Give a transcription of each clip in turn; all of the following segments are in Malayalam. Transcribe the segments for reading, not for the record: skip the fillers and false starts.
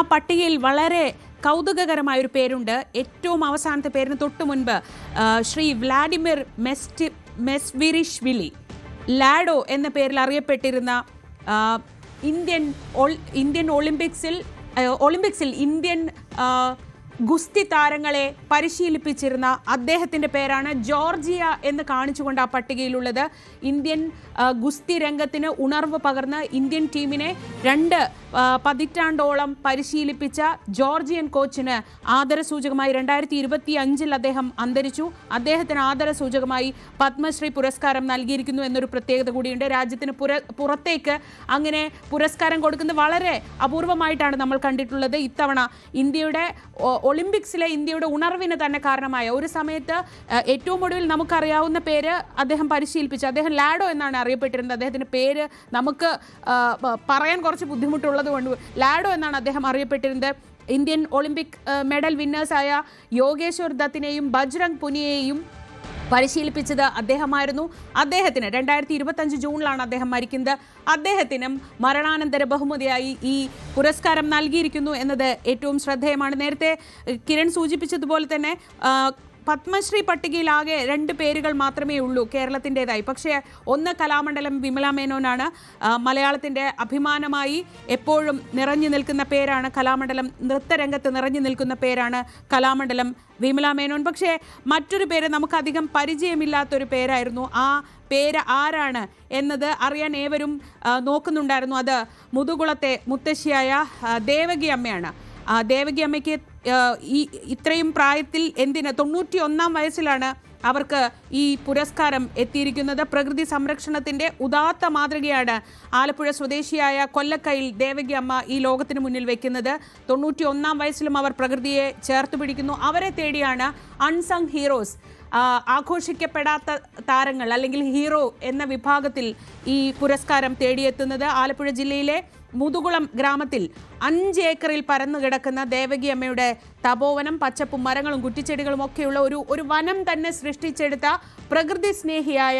ആ പട്ടികയിൽ വളരെ കൗതുകകരമായൊരു പേരുണ്ട്. ഏറ്റവും അവസാനത്തെ പേരിന് തൊട്ടു മുൻപ് ശ്രീ വ്ളാഡിമിർ മെസ്വിരിഷ്വിലി, ലാഡോ എന്ന പേരിൽ അറിയപ്പെട്ടിരുന്ന ഇന്ത്യൻ ഒളിമ്പിക്സിൽ ഇന്ത്യൻ ഗുസ്തി താരങ്ങളെ പരിശീലിപ്പിച്ചിരുന്ന അദ്ദേഹത്തിൻ്റെ പേരാണ് ജോർജിയ എന്ന് കാണിച്ചുകൊണ്ട് ആ പട്ടികയിലുള്ളത്. ഇന്ത്യൻ ഗുസ്തി രംഗത്തിന് ഉണർവ് പകർന്ന് ഇന്ത്യൻ ടീമിനെ 2 പതിറ്റാണ്ടോളം പരിശീലിപ്പിച്ച ജോർജിയൻ കോച്ചിന് ആദരസൂചകമായി 2025 അദ്ദേഹം അന്തരിച്ചു. അദ്ദേഹത്തിന് ആദരസൂചകമായി പത്മശ്രീ പുരസ്കാരം നൽകിയിരിക്കുന്നു എന്നൊരു പ്രത്യേകത കൂടിയുണ്ട്. രാജ്യത്തിന് പുറത്തേക്ക് അങ്ങനെ പുരസ്കാരം കൊടുക്കുന്നത് വളരെ അപൂർവമായിട്ടാണ് നമ്മൾ കണ്ടിട്ടുള്ളത്. ഇത്തവണ ഒളിമ്പിക്സിലെ ഇന്ത്യയുടെ ഉണർവിന് തന്നെ കാരണമായ ഒരു സമയത്ത് ഏറ്റവും ഒടുവിൽ നമുക്കറിയാവുന്ന പേര് അദ്ദേഹം പരിശീലിപ്പിച്ചു. അദ്ദേഹം ലാഡോ എന്നാണ് അറിയപ്പെട്ടിരുന്നത്. അദ്ദേഹത്തിൻ്റെ പേര് നമുക്ക് പറയാൻ കുറച്ച് ബുദ്ധിമുട്ടുള്ളത് കൊണ്ട് ലാഡോ എന്നാണ് അദ്ദേഹം അറിയപ്പെട്ടിരുന്നത്. ഇന്ത്യൻ ഒളിമ്പിക് മെഡൽ വിന്നേഴ്സായ യോഗേശ്വർ ദത്തിനെയും ബജ്രംഗ് പുനിയയെയും പരിശീലിപ്പിച്ചത് അദ്ദേഹമായിരുന്നു. അദ്ദേഹത്തിന് 2025 ജൂണിലാണ് അദ്ദേഹം മരിക്കുന്നത്. അദ്ദേഹത്തിനും മരണാനന്തര ബഹുമതിയായി ഈ പുരസ്കാരം നൽകിയിരിക്കുന്നു എന്നത് ഏറ്റവും ശ്രദ്ധേയമാണ്. നേരത്തെ കിരൺ സൂചിപ്പിച്ചതുപോലെ തന്നെ പത്മശ്രീ പട്ടികയിലാകെ 2 പേരുകൾ മാത്രമേ ഉള്ളൂ കേരളത്തിൻ്റെതായി. പക്ഷേ ഒന്ന് കലാമണ്ഡലം വിമല മേനോനാണ്. മലയാളത്തിൻ്റെ അഭിമാനമായി എപ്പോഴും നിറഞ്ഞു നിൽക്കുന്ന പേരാണ് കലാമണ്ഡലം. നൃത്തരംഗത്ത് നിറഞ്ഞു നിൽക്കുന്ന പേരാണ് കലാമണ്ഡലം വിമല മേനോൻ. പക്ഷേ മറ്റൊരു പേര് നമുക്കധികം പരിചയമില്ലാത്തൊരു പേരായിരുന്നു. ആ പേര് ആരാണ് എന്നത് അറിയാൻ ഏവരും നോക്കുന്നുണ്ടായിരുന്നു. അത് മുതുകുളത്തെ മുത്തശ്ശിയായ ദേവകി അമ്മയാണ്. ദേവകി അമ്മയ്ക്ക് ഇത്രയും പ്രായത്തിൽ 91-ാം വയസ്സിലാണ് അവർക്ക് ഈ പുരസ്കാരം എത്തിയിരിക്കുന്നത്. പ്രകൃതി സംരക്ഷണത്തിൻ്റെ ഉദാത്ത മാതൃകയാണ് ആലപ്പുഴ സ്വദേശിയായ കൊല്ലക്കയിൽ ദേവകി അമ്മ ഈ ലോകത്തിന് മുന്നിൽ വെക്കുന്നത്. 91-ാം വയസ്സിലും അവർ പ്രകൃതിയെ ചേർത്ത് പിടിക്കുന്നു. അവരെ തേടിയാണ് അൺസങ് ഹീറോസ്, ആഘോഷിക്കപ്പെടാത്ത താരങ്ങൾ അല്ലെങ്കിൽ ഹീറോ എന്ന വിഭാഗത്തിൽ ഈ പുരസ്കാരം തേടിയെത്തുന്നത്. ആലപ്പുഴ ജില്ലയിലെ മുതുകുളം ഗ്രാമത്തിൽ 5 ഏക്കറിൽ പരന്നു കിടക്കുന്ന ദേവകി അമ്മയുടെ തപോവനം, പച്ചപ്പും മരങ്ങളും കുറ്റിച്ചെടികളും ഒക്കെയുള്ള ഒരു വനം തന്നെ സൃഷ്ടിച്ചെടുത്ത പ്രകൃതി സ്നേഹിയായ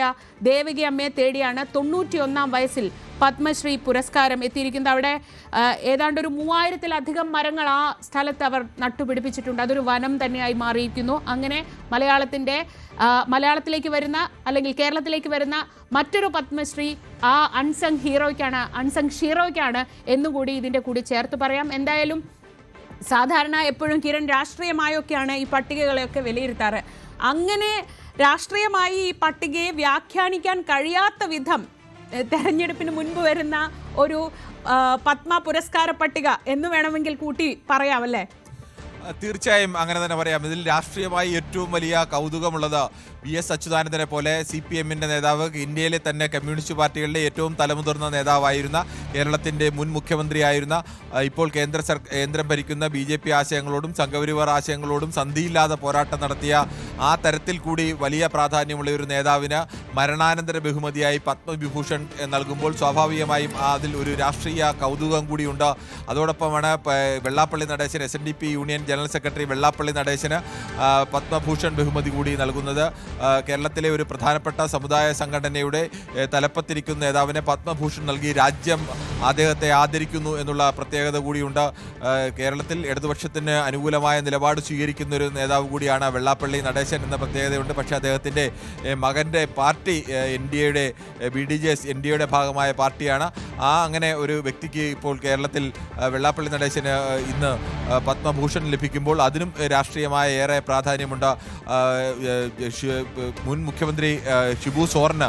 ദേവകി അമ്മയെ തേടിയാണ് 91-ാം വയസ്സിൽ പത്മശ്രീ പുരസ്കാരം എത്തിയിരിക്കുന്നത്. അവിടെ ഏതാണ്ട് ഒരു 3000-ലധികം മരങ്ങൾ ആ സ്ഥലത്ത് അവർ നട്ടുപിടിപ്പിച്ചിട്ടുണ്ട്. അതൊരു വനം തന്നെയായി മാറിയിരിക്കുന്നു. അങ്ങനെ മലയാളത്തിലേക്ക് വരുന്ന അല്ലെങ്കിൽ കേരളത്തിലേക്ക് വരുന്ന മറ്റൊരു പത്മശ്രീ ആ അൺസങ് ഷീറോയ്ക്കാണ് എന്നുകൂടി ഇതിൻ്റെ കൂടി ചേർത്ത് പറയാം. എന്തായാലും സാധാരണ എപ്പോഴും കിരൺ രാഷ്ട്രീയമായൊക്കെയാണ് ഈ പട്ടികകളെയൊക്കെ വിലയിരുത്താറ്. അങ്ങനെ രാഷ്ട്രീയമായി ഈ പട്ടികയെ വ്യാഖ്യാനിക്കാൻ കഴിയാത്ത വിധം തെരഞ്ഞെടുപ്പിന് മുൻപ് വരുന്ന ഒരു പത്മ പുരസ്കാര പട്ടിക എന്ന് വേണമെങ്കിൽ കൂട്ടി പറയാമല്ലേ? തീർച്ചയായും അങ്ങനെ തന്നെ പറയാം. ഇതിൽ രാഷ്ട്രീയമായി ഏറ്റവും വലിയ കൗതുകമുള്ളത് VS അച്യുതാനന്ദനെ പോലെ CPM-ൻ്റെ നേതാവ്, ഇന്ത്യയിലെ തന്നെ കമ്മ്യൂണിസ്റ്റ് പാർട്ടികളുടെ ഏറ്റവും തലമുതിർന്ന നേതാവായിരുന്ന, കേരളത്തിൻ്റെ മുൻ മുഖ്യമന്ത്രിയായിരുന്ന, ഇപ്പോൾ കേന്ദ്രം ഭരിക്കുന്ന BJP ആശയങ്ങളോടും സംഘപരിവാർ ആശയങ്ങളോടും സന്ധിയില്ലാതെ പോരാട്ടം നടത്തിയ ആ തരത്തിൽ കൂടി വലിയ പ്രാധാന്യമുള്ള ഒരു നേതാവിന് മരണാനന്തര ബഹുമതിയായി പത്മവിഭൂഷൺ നൽകുമ്പോൾ സ്വാഭാവികമായും അതിൽ ഒരു രാഷ്ട്രീയ കൗതുകം കൂടിയുണ്ട്. അതോടൊപ്പമാണ് Vellappally Natesan, SNDP union general secretary Vellappally നടേശന് പത്മഭൂഷൺ ബഹുമതി കൂടി നൽകുന്നത്. കേരളത്തിലെ ഒരു പ്രധാനപ്പെട്ട സമുദായ സംഘടനയുടെ തലപ്പത്തിരിക്കുന്ന നേതാവിനെ പത്മഭൂഷൺ നൽകി രാജ്യം അദ്ദേഹത്തെ ആദരിക്കുന്നു എന്നുള്ള പ്രത്യേകത കൂടിയുണ്ട്. കേരളത്തിൽ ഇടതുപക്ഷത്തിന് അനുകൂലമായ നിലപാട് സ്വീകരിക്കുന്ന ഒരു നേതാവ് കൂടിയാണ് വെള്ളാപ്പള്ളി നടേശൻ എന്ന പ്രത്യേകതയുണ്ട്. പക്ഷേ അദ്ദേഹത്തിൻ്റെ മകൻ്റെ പാർട്ടി NDAയുടെ BDJS NDAയുടെ ഭാഗമായ പാർട്ടിയാണ്. അങ്ങനെ ഒരു വ്യക്തിക്ക് ഇപ്പോൾ കേരളത്തിൽ വെള്ളാപ്പള്ളി നടേശന് ഇന്ന് പത്മഭൂഷൺ ലഭിക്കുമ്പോൾ അതിനും രാഷ്ട്രീയമായ ഏറെ പ്രാധാന്യമുണ്ട്. മുൻ മുഖ്യമന്ത്രി ഷിബു സോറന്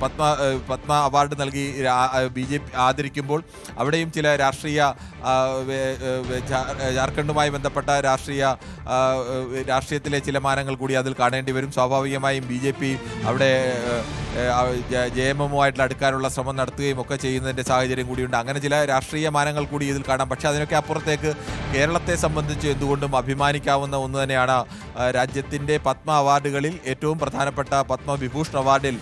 പത്മ അവാർഡ് നൽകി BJP ആദരിക്കുമ്പോൾ അവിടെയും ചില രാഷ്ട്രീയ ജാർഖണ്ഡുമായി ബന്ധപ്പെട്ട രാഷ്ട്രീയത്തിലെ ചില മാനങ്ങൾ കൂടി അതിൽ കാണേണ്ടി വരും. സ്വാഭാവികമായും BJP അവിടെ JMM-ഉമായിട്ടുള്ള അടുക്കാനുള്ള ശ്രമം നടത്തുകയും ഒക്കെ ചെയ്യുന്നതിൻ്റെ സാഹചര്യം കൂടിയുണ്ട്. അങ്ങനെ ചില രാഷ്ട്രീയ മാനങ്ങൾ കൂടി ഇതിൽ കാണാം. പക്ഷേ അതിനൊക്കെ അപ്പുറത്തേക്ക് കേരളത്തെ സംബന്ധിച്ച് എന്തുകൊണ്ടും അഭിമാനിക്കാവുന്ന ഒന്ന് തന്നെയാണ് രാജ്യത്തിൻ്റെ പത്മ അവാർഡുകളിൽ ഏറ്റവും പ്രധാനപ്പെട്ട പത്മവിഭൂഷൺ അവാർഡിൽ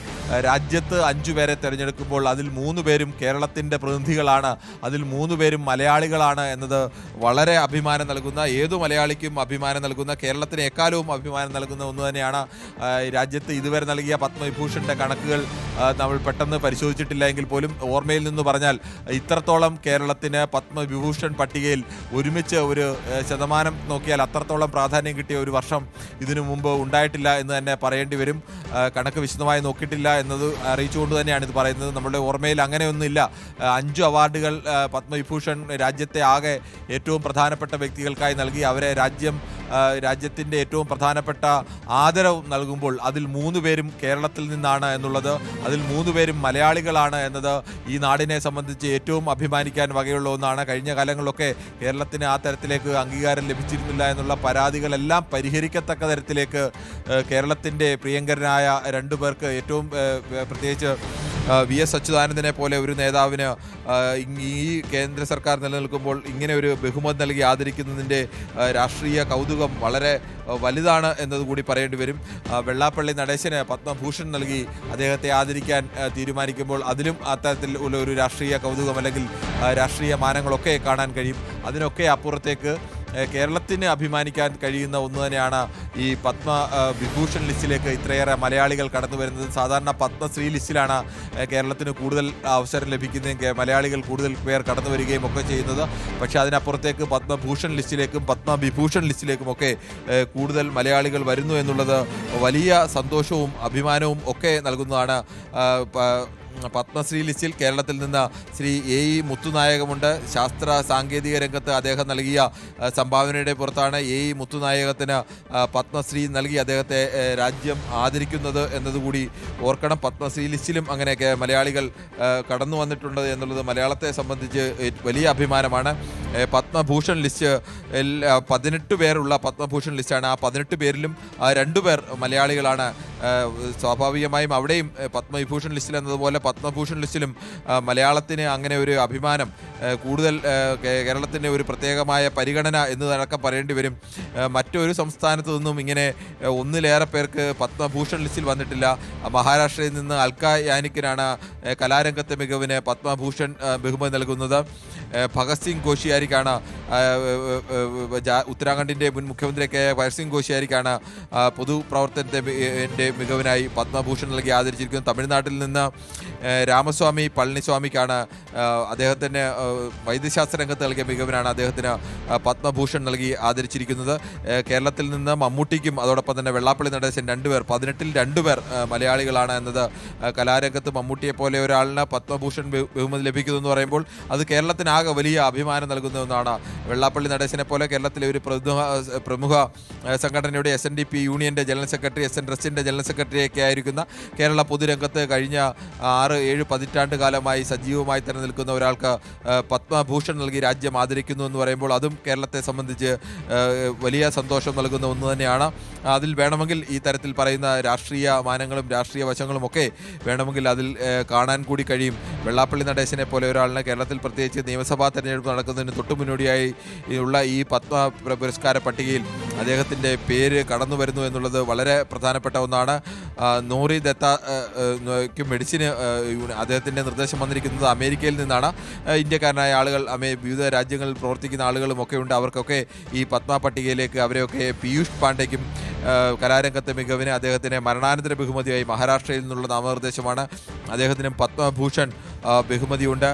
രാജ്യത്ത് 5 പേരെ തിരഞ്ഞെടുക്കുമ്പോൾ അതിൽ 3 പേരും കേരളത്തിൻ്റെ പ്രതിനിധികളാണ്, അതിൽ 3 പേരും മലയാളികളാണ് എന്നത് വളരെ അഭിമാനം നൽകുന്ന, ഏതു മലയാളിക്കും അഭിമാനം നൽകുന്ന, കേരളത്തിന് എക്കാലവും അഭിമാനം നൽകുന്ന ഒന്ന് തന്നെയാണ്. രാജ്യത്ത് ഇതുവരെ നൽകിയ പത്മവിഭൂഷൻ്റെ കണക്കുകൾ നമ്മൾ പെട്ടെന്ന് പരിശോധിച്ചിട്ടില്ല എങ്കിൽ പോലും ഓർമ്മയിൽ നിന്ന് പറഞ്ഞാൽ ഇത്രത്തോളം കേരളത്തിന് പത്മവിഭൂഷൺ പട്ടികയിൽ ഒരുമിച്ച് ഒരു ശതമാനം നോക്കിയാൽ അത്രത്തോളം പ്രാധാന്യം കിട്ടിയ ഒരു വർഷം ഇതിനു മുമ്പ് ഉണ്ടായിട്ടില്ല എന്ന് തന്നെ പറയേണ്ടി വരും. കണക്ക് വിശദമായി നോക്കിയിട്ടില്ല എന്നത് അറിയിച്ചുകൊണ്ട് തന്നെയാണ് ഇത് പറയുന്നത്. നമ്മുടെ ഓർമ്മയിൽ അങ്ങനെയൊന്നുമില്ല. 5 അവാർഡുകൾ പത്മവിഭൂഷൺ രാജ്യത്തെ ആകെ ഏറ്റവും പ്രധാനപ്പെട്ട വ്യക്തികൾക്കായി നൽകി അവരെ രാജ്യത്തിൻ്റെ ഏറ്റവും പ്രധാനപ്പെട്ട ആദരവ് നൽകുമ്പോൾ അതിൽ 3 പേരും കേരളത്തിൽ നിന്നാണ് എന്നുള്ളത്, അതിൽ 3 പേരും മലയാളികളാണ് എന്നത് ഈ നാടിനെ സംബന്ധിച്ച് ഏറ്റവും അഭിമാനിക്കാൻ വകയുള്ള ഒന്നാണ്. കഴിഞ്ഞ കാലങ്ങളിലൊക്കെ കേരളത്തിന് ആ തരത്തിലേക്ക് അംഗീകാരം ലഭിച്ചിരുന്നില്ല എന്നുള്ള പരാതികളെല്ലാം പരിഹരിക്കത്തക്ക തരത്തിലേക്ക് കേരളത്തിൻ്റെ പ്രിയങ്കരനായ 2 പേർക്ക്, ഏറ്റവും പ്രത്യേകിച്ച് VS അച്യുതാനന്ദനെ പോലെ ഒരു നേതാവിന് ഈ കേന്ദ്ര സർക്കാർ നിലനിൽക്കുമ്പോൾ ഇങ്ങനെ ഒരു ബഹുമതി നൽകി ആദരിക്കുന്നതിൻ്റെ രാഷ്ട്രീയ കൗതുകം വളരെ വലുതാണ് എന്നതുകൂടി പറയേണ്ടി വരും. വെള്ളാപ്പള്ളി നടേശന് പത്മഭൂഷൺ നൽകി അദ്ദേഹത്തെ ആദരിക്കാൻ തീരുമാനിക്കുമ്പോൾ അതിലും അത്തരത്തിൽ ഉള്ള ഒരു രാഷ്ട്രീയ കൗതുകം അല്ലെങ്കിൽ രാഷ്ട്രീയ മാനങ്ങളൊക്കെ കാണാൻ കഴിയും. അതിനൊക്കെ അപ്പുറത്തേക്ക് കേരളത്തിന് അഭിമാനിക്കാൻ കഴിയുന്ന ഒന്ന് തന്നെയാണ് ഈ പത്മവിഭൂഷൺ ലിസ്റ്റിലേക്ക് ഇത്രയേറെ മലയാളികൾ കടന്നു വരുന്നത്. സാധാരണ പത്മശ്രീ ലിസ്റ്റിലാണ് കേരളത്തിന് കൂടുതൽ അവസരം ലഭിക്കുന്നതും മലയാളികൾ കൂടുതൽ പേർ കടന്നു വരികയും ഒക്കെ ചെയ്യുന്നത്. പക്ഷേ അതിനപ്പുറത്തേക്ക് പത്മഭൂഷൺ ലിസ്റ്റിലേക്കും പത്മവിഭൂഷൺ ലിസ്റ്റിലേക്കുമൊക്കെ കൂടുതൽ മലയാളികൾ വരുന്നു എന്നുള്ളത് വലിയ സന്തോഷവും അഭിമാനവും ഒക്കെ നൽകുന്നതാണ്. പത്മശ്രീ ലിസ്റ്റിൽ കേരളത്തിൽ നിന്ന് ശ്രീ AE മുത്തുനായകമുണ്ട്. ശാസ്ത്ര സാങ്കേതിക രംഗത്ത് അദ്ദേഹം നൽകിയ സംഭാവനയുടെ പുറത്താണ് AE മുത്തുനായകത്തിന് പത്മശ്രീ നൽകി അദ്ദേഹത്തെ രാജ്യം ആദരിക്കുന്നത് എന്നതുകൂടി ഓർക്കണം. പത്മശ്രീ ലിസ്റ്റിലും അങ്ങനെയൊക്കെ മലയാളികൾ കടന്നു വന്നിട്ടുണ്ട് എന്നുള്ളത് മലയാളത്തെ സംബന്ധിച്ച് വലിയ അഭിമാനമാണ്. പത്മഭൂഷൺ ലിസ്റ്റ് 18 പേരുള്ള പത്മഭൂഷൺ ലിസ്റ്റാണ്. ആ 18 പേരിലും 2 പേർ മലയാളികളാണ്. സ്വാഭാവികമായും അവിടെയും പത്മവിഭൂഷൺ ലിസ്റ്റിൽ എന്നതുപോലെ പത്മഭൂഷൺ ലിസ്റ്റിലും മലയാളത്തിന് അങ്ങനെ ഒരു അഭിമാനം കൂടുതൽ, കേരളത്തിൻ്റെ ഒരു പ്രത്യേകമായ പരിഗണന എന്നതടക്കം പറയേണ്ടി വരും. മറ്റൊരു സംസ്ഥാനത്തു നിന്നും ഇങ്ങനെ ഒന്നിലേറെ പേർക്ക് പത്മഭൂഷൺ ലിസ്റ്റിൽ വന്നിട്ടില്ല. മഹാരാഷ്ട്രയിൽ നിന്ന് അൽക്ക യാനിക്കിനാണ് കലാരംഗത്തെ മികവിന് പത്മഭൂഷൺ ബഹുമതി നൽകുന്നത്. ഭഗത് സിംഗ് കോഷിയാരിക്കാണ്, ഉത്തരാഖണ്ഡിൻ്റെ മുൻ മുഖ്യമന്ത്രിയൊക്കെ ഭഗത് സിംഗ് കോഷിയാരിക്കാണ് പൊതുപ്രവർത്തനത്തിൻ്റെ മികവിനായി പത്മഭൂഷൺ നൽകി ആദരിച്ചിരിക്കുന്നത്. തമിഴ്നാട്ടിൽ നിന്ന് രാമസ്വാമി പളനിസ്വാമിക്കാണ്, അദ്ദേഹത്തിന് വൈദ്യശാസ്ത്ര രംഗത്ത് നൽകിയ മികവിനാണ് അദ്ദേഹത്തിന് പത്മഭൂഷൺ നൽകി ആദരിച്ചിരിക്കുന്നത്. കേരളത്തിൽ നിന്ന് മമ്മൂട്ടിക്കും അതോടൊപ്പം തന്നെ വെള്ളാപ്പള്ളി നടേശൻ 2 പേർ, 18-ൽ 2 പേർ മലയാളികളാണ് എന്നത്, കലാരംഗത്ത് മമ്മൂട്ടിയെ പോലെ ഒരാളിന് പത്മഭൂഷൺ ബഹുമതി ലഭിക്കുന്നു എന്ന് പറയുമ്പോൾ അത് കേരളത്തിനാകെ വലിയ അഭിമാനം നൽകുന്ന ഒന്നാണ്. വെള്ളാപ്പള്ളി നടേശനെ പോലെ കേരളത്തിലെ ഒരു പ്രമുഖ സംഘടനയുടെ SNDP യൂണിയൻ്റെ ജനറൽ സെക്രട്ടറി, SN ട്രസ്റ്റിൻ്റെ ജനറൽ സെക്രട്ടറിയൊക്കെ ആയിരിക്കുന്ന, കേരള പൊതുരംഗത്ത് കഴിഞ്ഞ 6-7 പതിറ്റാണ്ട് കാലമായി സജീവമായി തന്നെ നിൽക്കുന്ന ഒരാൾക്ക് പത്മഭൂഷൺ നൽകി രാജ്യം ആദരിക്കുന്നു എന്ന് പറയുമ്പോൾ അതും കേരളത്തെ സംബന്ധിച്ച് വലിയ സന്തോഷം നൽകുന്ന ഒന്ന് തന്നെയാണ്. അതിൽ വേണമെങ്കിൽ ഈ തരത്തിൽ പറയുന്ന രാഷ്ട്രീയ മാനങ്ങളും രാഷ്ട്രീയ വശങ്ങളും ഒക്കെ വേണമെങ്കിൽ അതിൽ കാണാൻ കൂടി കഴിയും. വെള്ളാപ്പള്ളി നടേശനെ പോലെ ഒരാളിന് കേരളത്തിൽ പ്രത്യേകിച്ച് നിയമസഭാ തെരഞ്ഞെടുപ്പ് നടക്കുന്നതിന് തൊട്ടു മുന്നോടിയായി ഉള്ള ഈ പത്മ പുരസ്കാര പട്ടികയിൽ അദ്ദേഹത്തിൻ്റെ പേര് കടന്നു വരുന്നു എന്നുള്ളത് വളരെ പ്രധാനപ്പെട്ട ഒന്നാണ്. നോറി ദത്ത മെഡിസിന് അദ്ദേഹത്തിൻ്റെ നിർദ്ദേശം വന്നിരിക്കുന്നത് അമേരിക്കയിൽ നിന്നാണ്. ഇന്ത്യക്കാരനായ ആളുകൾ വിവിധ രാജ്യങ്ങളിൽ പ്രവർത്തിക്കുന്ന ആളുകളുമൊക്കെ ഉണ്ട്. അവർക്കൊക്കെ ഈ പത്മ പട്ടികയിലേക്ക് അവരെയൊക്കെ പീയൂഷ് പാണ്ഡെയ്ക്കും കലാരംഗത്തെ മികവിന് അദ്ദേഹത്തിന് മരണാനന്തര ബഹുമതിയായി മഹാരാഷ്ട്രയിൽ നിന്നുള്ള നാമനിർദ്ദേശമാണ്. അദ്ദേഹത്തിനും പത്മഭൂഷൺ ബഹുമതിയുണ്ട്.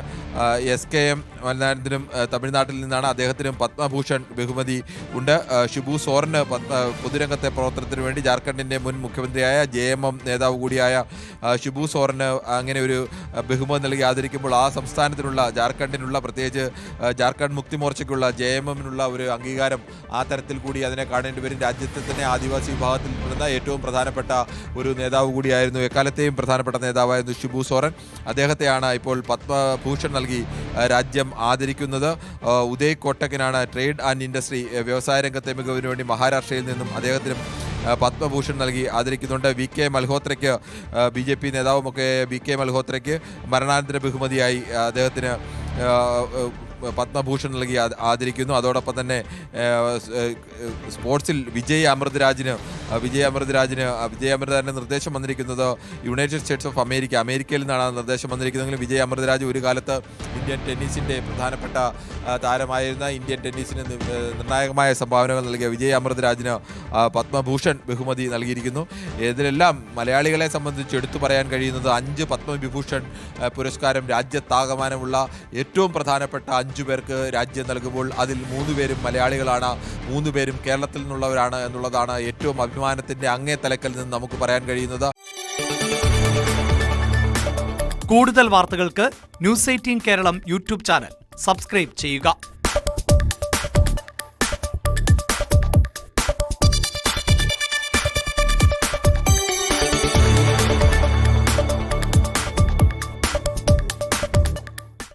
SKM മലനാരത്തിനും തമിഴ്നാട്ടിൽ നിന്നാണ്, അദ്ദേഹത്തിനും പത്മഭൂഷൺ ബഹുമതി ഉണ്ട്. ഷിബു സോറന് പൊതുരംഗത്തെ പ്രവർത്തനത്തിന് വേണ്ടി ജാർഖണ്ഡിൻ്റെ മുൻ മുഖ്യമന്ത്രിയായ JMM നേതാവ് കൂടിയായ ഷിബു സോറന് അങ്ങനെ ഒരു ബഹുമതി നൽകി ആദരിക്കുമ്പോൾ ആ സംസ്ഥാനത്തിനുള്ള ജാർഖണ്ഡിനുള്ള, പ്രത്യേകിച്ച് ജാർഖണ്ഡ് മുക്തി മോർച്ചയ്ക്കുള്ള JMMനുള്ള ഒരു അംഗീകാരം ആ തരത്തിൽ കൂടി അതിനെ കാണേണ്ടി വരും. രാജ്യത്തെ തന്നെ ആദിവാസി വിഭാഗത്തിൽപ്പെടുന്ന ഏറ്റവും പ്രധാനപ്പെട്ട ഒരു നേതാവ് കൂടിയായിരുന്നു, എക്കാലത്തെയും പ്രധാനപ്പെട്ട നേതാവായിരുന്നു ഷിബു സോറൻ. അദ്ദേഹത്തെയാണ് ഇപ്പോൾ പത്മഭൂഷൺ നൽകി രാജ്യം ആദരിക്കുന്നത്. ഉദയ് കോട്ടക്കിനാണ് ട്രേഡ് ആൻഡ് ഇൻഡസ്ട്രി വ്യവസായ രംഗത്തെ മികവിന് വേണ്ടി മഹാരാഷ്ട്രയിൽ നിന്നും അദ്ദേഹത്തിനും പത്മഭൂഷൺ നൽകി ആദരിക്കുന്നുണ്ട്. VK മൽഹോത്രയ്ക്ക്, BJP നേതാവുമൊക്കെ VK മൽഹോത്രയ്ക്ക് മരണാനന്തര ബഹുമതിയായി അദ്ദേഹത്തിന് പത്മഭൂഷൺ നൽകി ആദരിക്കുന്നു. അതോടൊപ്പം തന്നെ സ്പോർട്സിൽ വിജയ് അമൃതരാജിന് നിർദ്ദേശം വന്നിരിക്കുന്നത് യുണൈറ്റഡ് സ്റ്റേറ്റ്സ് ഓഫ് അമേരിക്കയിൽ നിന്നാണ് നിർദ്ദേശം വന്നിരിക്കുന്നതെങ്കിലും വിജയ് അമൃതരാജ് ഒരു കാലത്ത് ഇന്ത്യൻ ടെന്നീസിൻ്റെ പ്രധാനപ്പെട്ട താരമായിരുന്ന ഇന്ത്യൻ ടെന്നീസിന് നിർണായകമായ സംഭാവനകൾ നൽകിയ വിജയ് അമൃതരാജിന് പത്മഭൂഷൺ ബഹുമതി നൽകിയിരിക്കുന്നു. ഇതിലെല്ലാം മലയാളികളെ സംബന്ധിച്ച് എടുത്തു പറയാൻ കഴിയുന്നത് 5 പത്മവിഭൂഷൺ പുരസ്കാരം രാജ്യത്താകമാനമുള്ള ഏറ്റവും പ്രധാനപ്പെട്ട 5 പേർക്ക് രാജ്യം നൽകുമ്പോൾ അതിൽ 3 പേരും മലയാളികളാണ്, 3 പേരും കേരളത്തിൽ നിന്നുള്ളവരാണ് എന്നുള്ളതാണ് ഏറ്റവും അഭിമാനത്തിൻ്റെ അങ്ങേ തലക്കൽ നിന്ന് നമുക്ക് പറയാൻ കഴിയുന്നത്. കൂടുതൽ വാർത്തകൾക്ക് news 18 Keralam YouTube channel subscribe ചെയ്യുക.